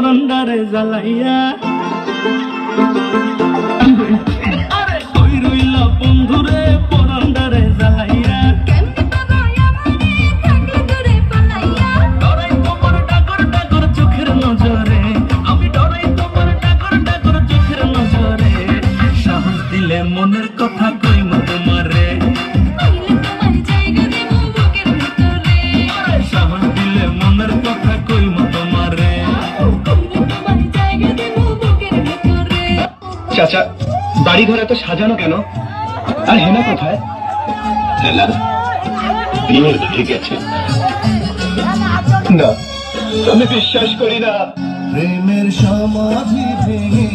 পরান্ডারে জ্বালাইয়া আরে কই রইল বন্ধুরে পরান্ডারে জ্বালাইয়া ডরাই তোমার ডাগর ডাগর চোখের নজরে আমি ডরাই তোমার ডাগর ডাগর চোখের নজরে সাহস দিলে মনের কথা কইম তোমারে সাহস দিলে মনের কথা কইম তোমারে চাচা বাড়ি ঘর এত সাজানো কেন আর হেনা কোথায়? হেনা বিয়ে ঠিক আছে না আমি বিশ্বাস করি না। প্রেমের সমাধি ভেঙে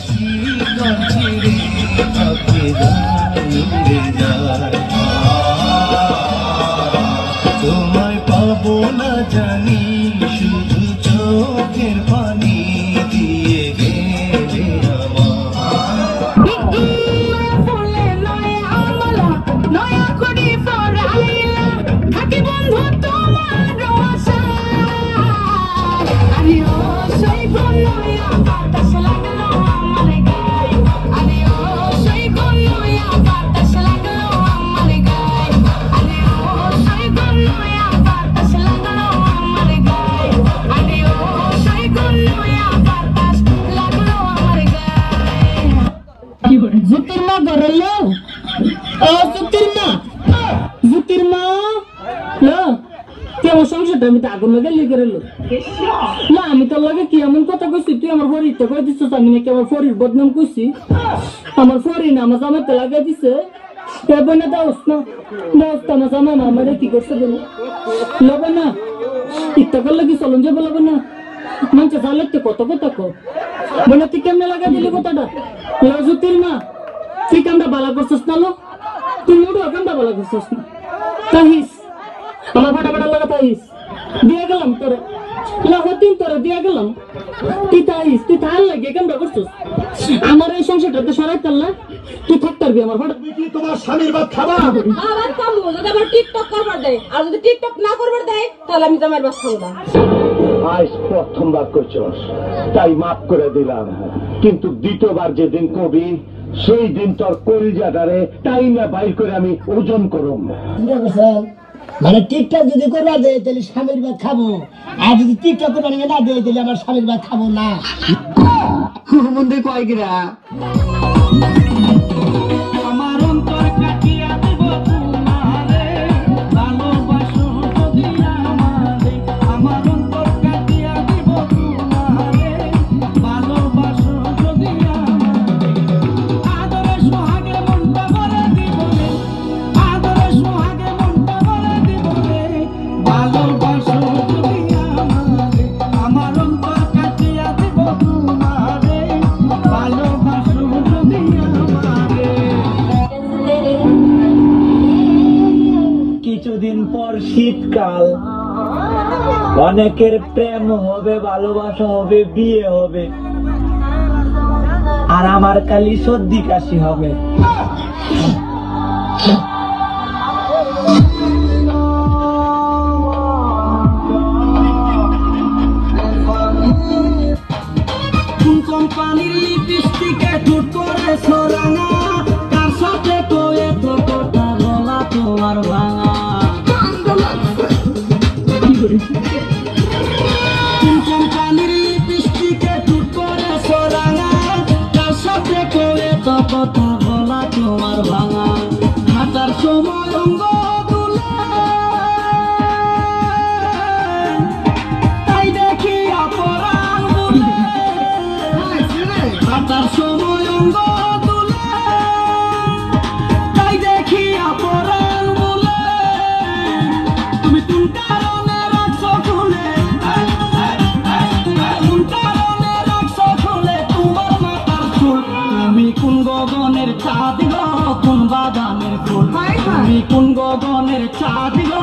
শিকল ছিঁড়ে থাকে যায় তোমায় পাবো না জানি শুধু চোখের পানি দিয়ে গেলে জুতির মা ঘরে লো ও জুতির মা লো তুই আমার সংসারটা আমি তো আগুন লাগে লিখে রেলো না আমি তোর লাগে কি এমন কথা কইছি তুই আমার ফরিতে কই দিছিস আমি নাকি আমার ফরির বদনাম কইছি আমার ফরি না আমার জামাতে লাগাই দিছে এবার না দাওস না আমার জামা না আমারে কি করছে বলো লবে না ইত্যা করলে কি চলন যাবো লবে না মানুষ চালের তো কত কথা কো বলে তুই কেমনে লাগা দিলি কথাটা লজুতির মা তুই কেমটা বালা করছিস না লো তুই মুড়ো কেমটা বালা করছিস না তাহিস আমার ফাটা ফাটা লাগা তাহিস দিয়ে গেলাম তোরে লাগতিন তোরে দিয়ে গেলাম তুই তাহিস তুই তাহার লাগে কেমটা করছিস আমার এই সংসারটাতে সরাই তাল্লা তুই থাকতে পারবি আমার ফাটা কি তোমার স্বামীর ভাত খাবা? আবার কামু যদি আবার টিকটক করবার দেয় আর যদি টিকটক না করবার দেয় তাহলে আমি তোমার বাস খাবো না। আজ প্রথমবার করছস তাই মাফ করে দিলাম, কিন্তু দ্বিতীয়বার যেদিন কবি সেই দিন তোর কলিজাটারে টাইমে বাইর করে আমি ওজন করব। মানে টিকটক যদি করবা দেয় তাহলে স্বামীর ভাত খাবো, আর যদি টিকটক করবা না দেয় তাহলে আমার স্বামীর ভাত খাবো না। মন্দির কয় কিরা আমার অন্তর কাটিয়া দেব তোমারে ভালোবাসো যদি আমারে আমার অন্তর কাটিয়া দেব তোমারে ভালোবাসো যদি আমারে আদরে সোহাগে মনটা ভরে দিবনে আদরে সোহাগে মনটা ভরে দিবনে ভালোবাসো যদি আমারে আমার অন্তর কাটিয়া দেব তোমারে ভালোবাসো যদি আমারে। কিছুদিন পর শীতকাল, অনেকের প্রেম হবে, ভালোবাসা হবে, বিয়ে হবে, আর আমার খালি সর্দি কাশি হবে। কোম্পানির লিপস্টিকে ঠোঁট করে সোরাঙা তার সাথে তো এত কথা বলা তোমার ভাঙা কোম্পানির লিপস্টিকে ঠোঁট করে সোরাঙা তার সাথে তো এত কথা বলা তোমার ভাঙা হাঁটার সময় অঙ্গ তুলে তাই দেখি অপরাধ বলে হাঁটার সময় অঙ্গ তুলে তাই দেখি অপরাধ বলে তুমি কোন কারণে রাখছো খুলে কোন কারণে রাখছো খুলে তোমার মাথার চুল তুমি কোন গগনের চাঁদ গো কোন বাদামের ফুল তুমি কোন গগনের চাঁদ গো